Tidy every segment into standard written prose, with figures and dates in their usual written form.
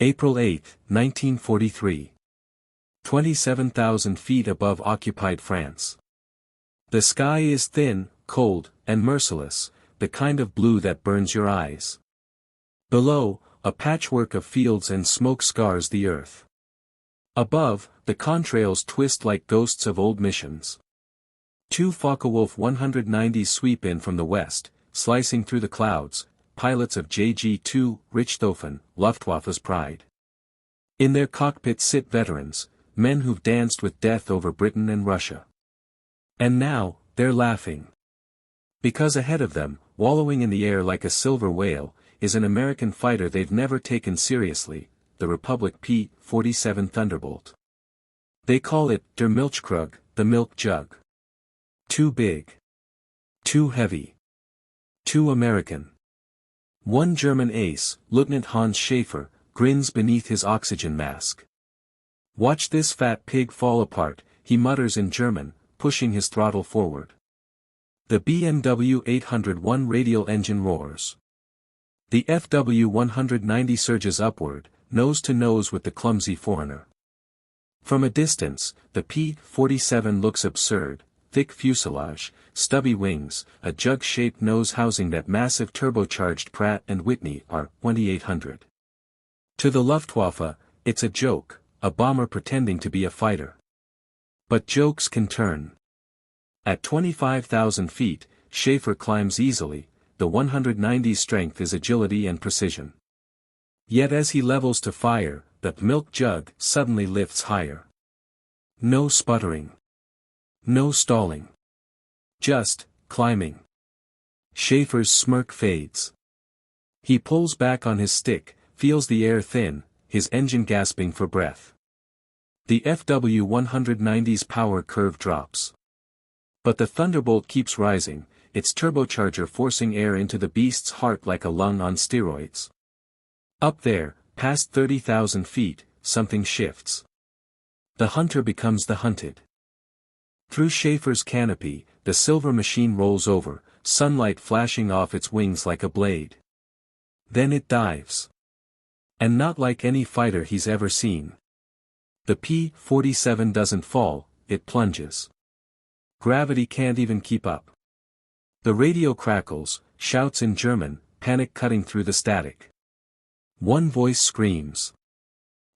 April 8, 1943. 27,000 feet above occupied France. The sky is thin, cold, and merciless, the kind of blue that burns your eyes. Below, a patchwork of fields and smoke scars the earth. Above, the contrails twist like ghosts of old missions. Two Focke-Wulf 190s sweep in from the west, slicing through the clouds, pilots of JG-2, Richthofen, Luftwaffe's pride. In their cockpits sit veterans, men who've danced with death over Britain and Russia. And now, they're laughing. Because ahead of them, wallowing in the air like a silver whale, is an American fighter they've never taken seriously, the Republic P-47 Thunderbolt. They call it der Milch Jug, the Milk Jug. Too big. Too heavy. Too American. One German ace, Lieutenant Hans Schaefer, grins beneath his oxygen mask. "Watch this fat pig fall apart," he mutters in German, pushing his throttle forward. The BMW 801 radial engine roars. The FW 190 surges upward, nose to nose with the clumsy foreigner. From a distance, the P-47 looks absurd, thick fuselage, stubby wings, a jug-shaped nose housing that massive turbocharged Pratt & Whitney R-2800. To the Luftwaffe, it's a joke, a bomber pretending to be a fighter. But jokes can turn. At 25,000 feet, Schaefer climbs easily, the 190's strength is agility and precision. Yet as he levels to fire, the Milk Jug suddenly lifts higher. No sputtering. No stalling. Just, climbing. Schaefer's smirk fades. He pulls back on his stick, feels the air thin, his engine gasping for breath. The FW 190's power curve drops. But the Thunderbolt keeps rising, its turbocharger forcing air into the beast's heart like a lung on steroids. Up there, past 30,000 feet, something shifts. The hunter becomes the hunted. Through Schaefer's canopy, the silver machine rolls over, sunlight flashing off its wings like a blade. Then it dives. And not like any fighter he's ever seen. The P-47 doesn't fall, it plunges. Gravity can't even keep up. The radio crackles, shouts in German, panic cutting through the static. One voice screams.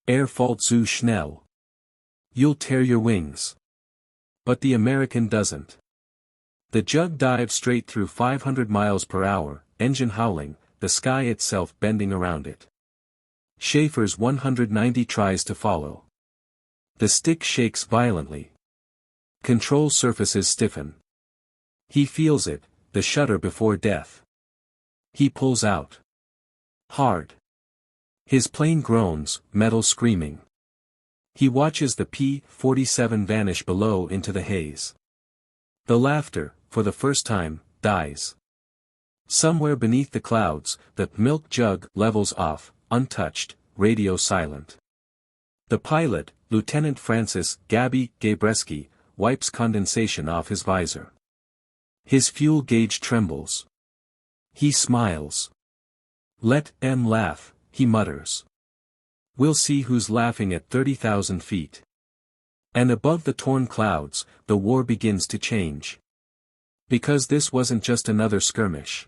"Er fällt zu schnell. You'll tear your wings." But the American doesn't. The Jug dives straight through 500 miles per hour, engine howling, the sky itself bending around it. Schaefer's 190 tries to follow. The stick shakes violently. Control surfaces stiffen. He feels it, the shudder before death. He pulls out. Hard. His plane groans, metal screaming. He watches the P-47 vanish below into the haze. The laughter, for the first time, dies. Somewhere beneath the clouds, the Milk Jug levels off, untouched, radio silent. The pilot, Lieutenant Francis Gabby Gabreski, wipes condensation off his visor. His fuel gauge trembles. He smiles. "Let 'em laugh," he mutters. "We'll see who's laughing at 30,000 feet." And above the torn clouds, the war begins to change. Because this wasn't just another skirmish.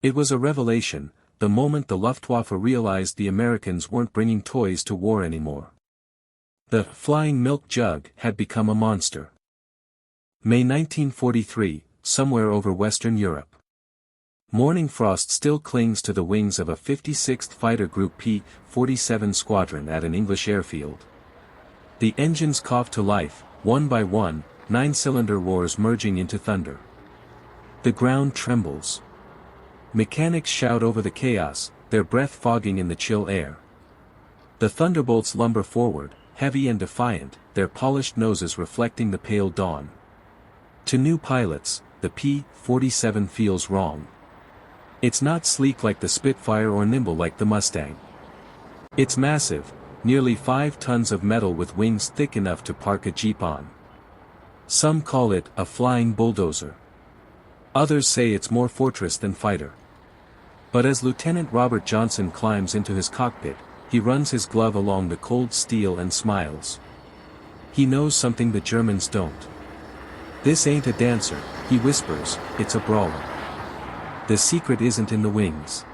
It was a revelation, the moment the Luftwaffe realized the Americans weren't bringing toys to war anymore. The flying Milk Jug had become a monster. May 1943, somewhere over Western Europe. Morning frost still clings to the wings of a 56th Fighter Group P-47 squadron at an English airfield. The engines cough to life, one by one, 9-cylinder roars merging into thunder. The ground trembles. Mechanics shout over the chaos, their breath fogging in the chill air. The Thunderbolts lumber forward, heavy and defiant, their polished noses reflecting the pale dawn. To new pilots, the P-47 feels wrong. It's not sleek like the Spitfire or nimble like the Mustang. It's massive, nearly 5 tons of metal with wings thick enough to park a jeep on. Some call it a flying bulldozer. Others say it's more fortress than fighter. But as Lieutenant Robert Johnson climbs into his cockpit, He runs his glove along the cold steel and smiles. He knows something the Germans don't. "This ain't a dancer," he whispers, "it's a brawler. The secret isn't in the wings.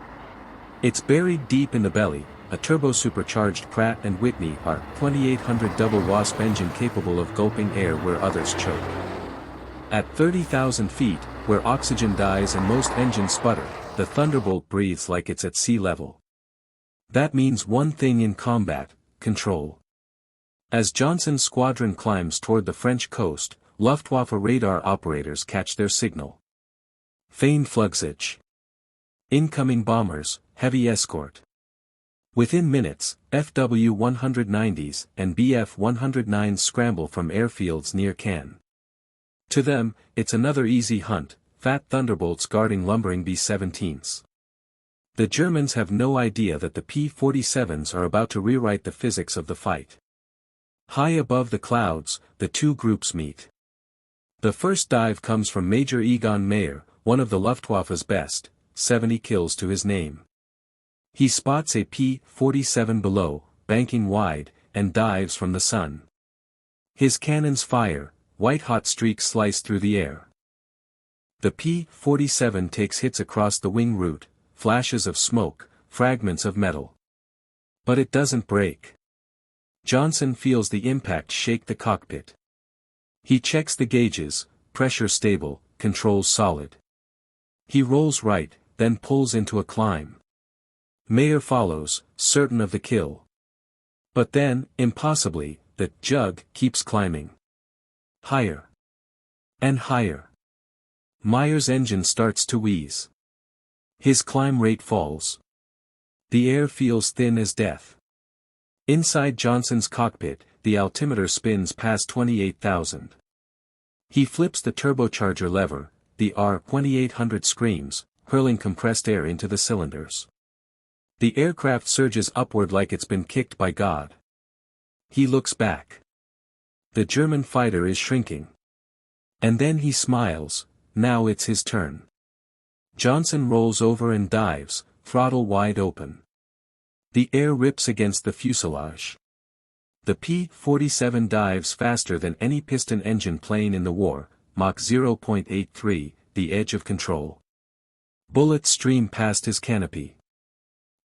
It's buried deep in the belly, a turbo-supercharged Pratt & Whitney R2800 double wasp engine capable of gulping air where others choke. At 30,000 feet, where oxygen dies and most engines sputter, the Thunderbolt breathes like it's at sea level. That means one thing in combat: control." As Johnson's squadron climbs toward the French coast, Luftwaffe radar operators catch their signal. Feigned Flugzeug. Incoming bombers, heavy escort. Within minutes, FW-190s and Bf-109s scramble from airfields near Cannes. To them, it's another easy hunt, fat Thunderbolts guarding lumbering B-17s. The Germans have no idea that the P-47s are about to rewrite the physics of the fight. High above the clouds, the two groups meet. The first dive comes from Major Egon Mayer, one of the Luftwaffe's best, 70 kills to his name. He spots a P-47 below, banking wide, and dives from the sun. His cannons fire, white-hot streaks slice through the air. The P-47 takes hits across the wing root, flashes of smoke, fragments of metal. But it doesn't break. Johnson feels the impact shake the cockpit. He checks the gauges, pressure stable, controls solid. He rolls right, then pulls into a climb. Mayer follows, certain of the kill. But then, impossibly, the Jug keeps climbing. Higher. And higher. Mayer's engine starts to wheeze. His climb rate falls. The air feels thin as death. Inside Johnson's cockpit, the altimeter spins past 28,000. He flips the turbocharger lever, the R2800 screams, hurling compressed air into the cylinders. The aircraft surges upward like it's been kicked by God. He looks back. The German fighter is shrinking. And then he smiles, now it's his turn. Johnson rolls over and dives, throttle wide open. The air rips against the fuselage. The P-47 dives faster than any piston engine plane in the war, Mach 0.83, the edge of control. Bullets stream past his canopy.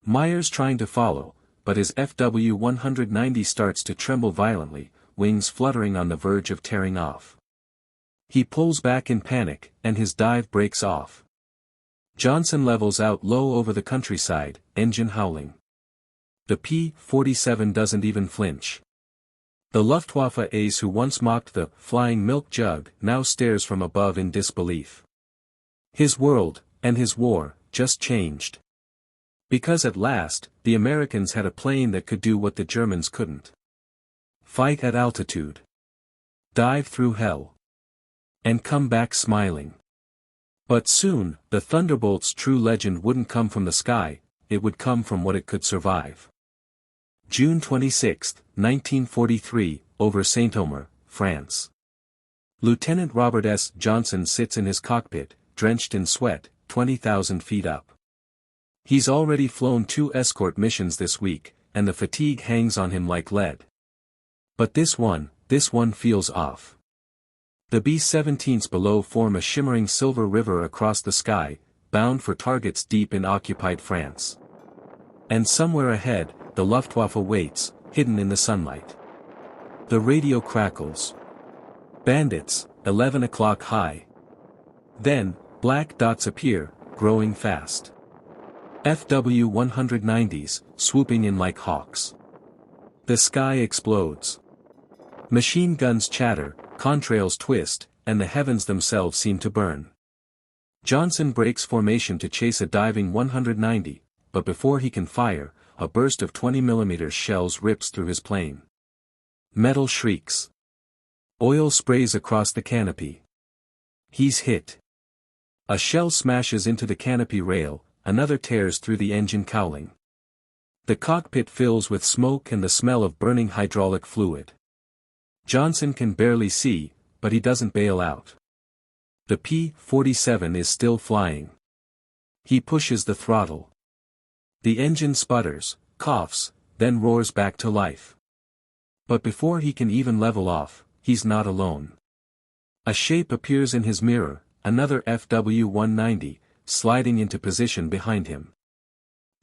Mayer's trying to follow, but his FW-190 starts to tremble violently, wings fluttering on the verge of tearing off. He pulls back in panic, and his dive breaks off. Johnson levels out low over the countryside, engine howling. The P-47 doesn't even flinch. The Luftwaffe ace who once mocked the flying Milk Jug now stares from above in disbelief. His world, and his war, just changed. Because at last, the Americans had a plane that could do what the Germans couldn't. Fight at altitude. Dive through hell. And come back smiling. But soon, the Thunderbolt's true legend wouldn't come from the sky, it would come from what it could survive. June 26, 1943, over Saint-Omer, France. Lieutenant Robert S. Johnson sits in his cockpit, drenched in sweat, 20,000 feet up. He's already flown 2 escort missions this week, and the fatigue hangs on him like lead. But this one feels off. The B-17s below form a shimmering silver river across the sky, bound for targets deep in occupied France. And somewhere ahead, the Luftwaffe waits, hidden in the sunlight. The radio crackles. Bandits, 11 o'clock high. Then, black dots appear, growing fast. FW-190s, swooping in like hawks. The sky explodes. Machine guns chatter, contrails twist, and the heavens themselves seem to burn. Johnson breaks formation to chase a diving 190, but before he can fire, a burst of 20mm shells rips through his plane. Metal shrieks. Oil sprays across the canopy. He's hit. A shell smashes into the canopy rail, another tears through the engine cowling. The cockpit fills with smoke and the smell of burning hydraulic fluid. Johnson can barely see, but he doesn't bail out. The P-47 is still flying. He pushes the throttle. The engine sputters, coughs, then roars back to life. But before he can even level off, he's not alone. A shape appears in his mirror, another FW-190, sliding into position behind him.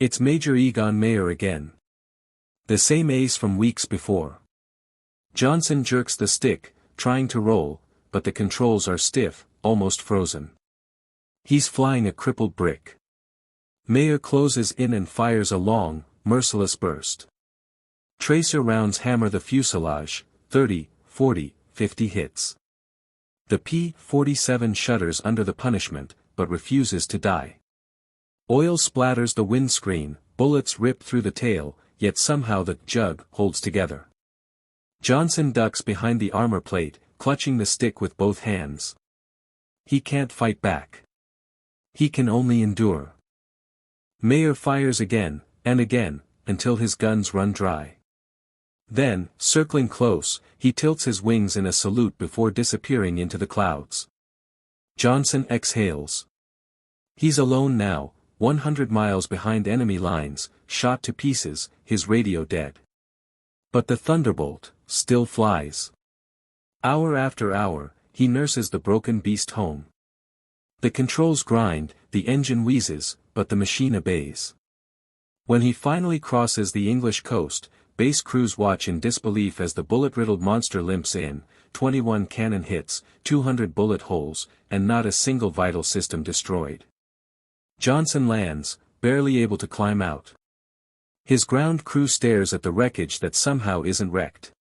It's Major Egon Mayer again. The same ace from weeks before. Johnson jerks the stick, trying to roll, but the controls are stiff, almost frozen. He's flying a crippled brick. Mayer closes in and fires a long, merciless burst. Tracer rounds hammer the fuselage, 30, 40, 50 hits. The P-47 shudders under the punishment, but refuses to die. Oil splatters the windscreen, bullets rip through the tail, yet somehow the jug holds together. Johnson ducks behind the armor plate, clutching the stick with both hands. He can't fight back. He can only endure. Mayer fires again, and again, until his guns run dry. Then, circling close, he tilts his wings in a salute before disappearing into the clouds. Johnson exhales. He's alone now, 100 miles behind enemy lines, shot to pieces, his radio dead. But the Thunderbolt still flies. Hour after hour, he nurses the broken beast home. The controls grind, the engine wheezes, but the machine obeys. When he finally crosses the English coast, base crews watch in disbelief as the bullet-riddled monster limps in, 21 cannon hits, 200 bullet holes, and not a single vital system destroyed. Johnson lands, barely able to climb out. His ground crew stares at the wreckage that somehow isn't wrecked.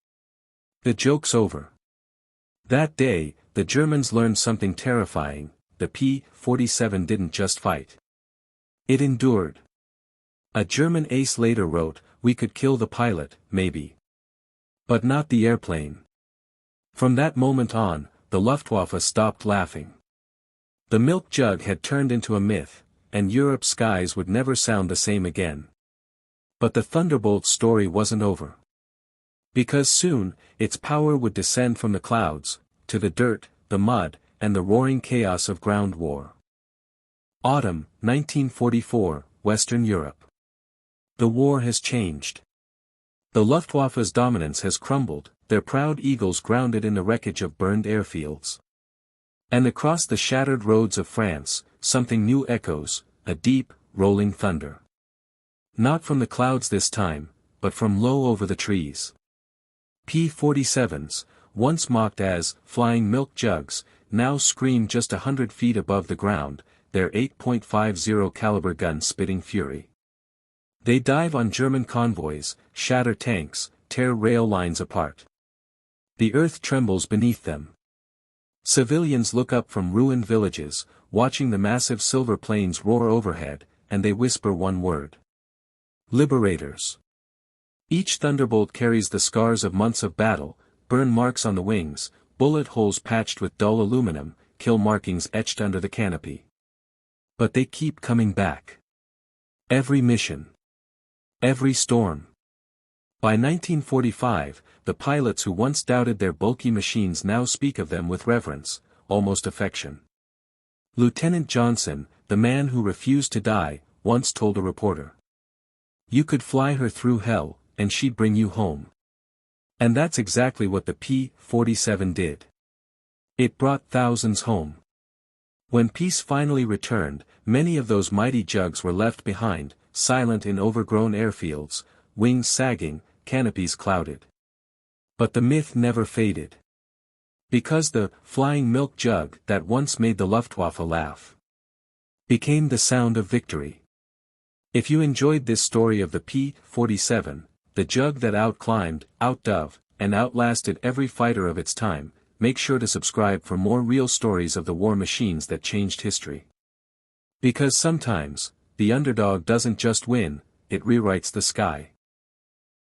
The joke's over. That day, the Germans learned something terrifying: the P-47 didn't just fight. It endured. A German ace later wrote, "We could kill the pilot, maybe. But not the airplane." From that moment on, the Luftwaffe stopped laughing. The Milk Jug had turned into a myth, and Europe's skies would never sound the same again. But the Thunderbolt story wasn't over. Because soon, its power would descend from the clouds, to the dirt, the mud, and the roaring chaos of ground war. Autumn, 1944, Western Europe. The war has changed. The Luftwaffe's dominance has crumbled, their proud eagles grounded in the wreckage of burned airfields. And across the shattered roads of France, something new echoes, a deep, rolling thunder. Not from the clouds this time, but from low over the trees. P-47s, once mocked as flying milk jugs, now scream just 100 feet above the ground, their 8.50 caliber guns spitting fury. They dive on German convoys, shatter tanks, tear rail lines apart. The earth trembles beneath them. Civilians look up from ruined villages, watching the massive silver planes roar overhead, and they whisper one word: Liberators. Each Thunderbolt carries the scars of months of battle, burn marks on the wings, bullet holes patched with dull aluminum, kill markings etched under the canopy. But they keep coming back. Every mission. Every storm. By 1945, the pilots who once doubted their bulky machines now speak of them with reverence, almost affection. Lieutenant Johnson, the man who refused to die, once told a reporter, "You could fly her through hell, and she'd bring you home." And that's exactly what the P-47 did. It brought thousands home. When peace finally returned, many of those mighty jugs were left behind, silent in overgrown airfields, wings sagging, canopies clouded. But the myth never faded. Because the flying milk jug that once made the Luftwaffe laugh became the sound of victory. If you enjoyed this story of the P-47, the jug that outclimbed, outdove, and outlasted every fighter of its time, make sure to subscribe for more real stories of the war machines that changed history. Because sometimes, the underdog doesn't just win, it rewrites the sky.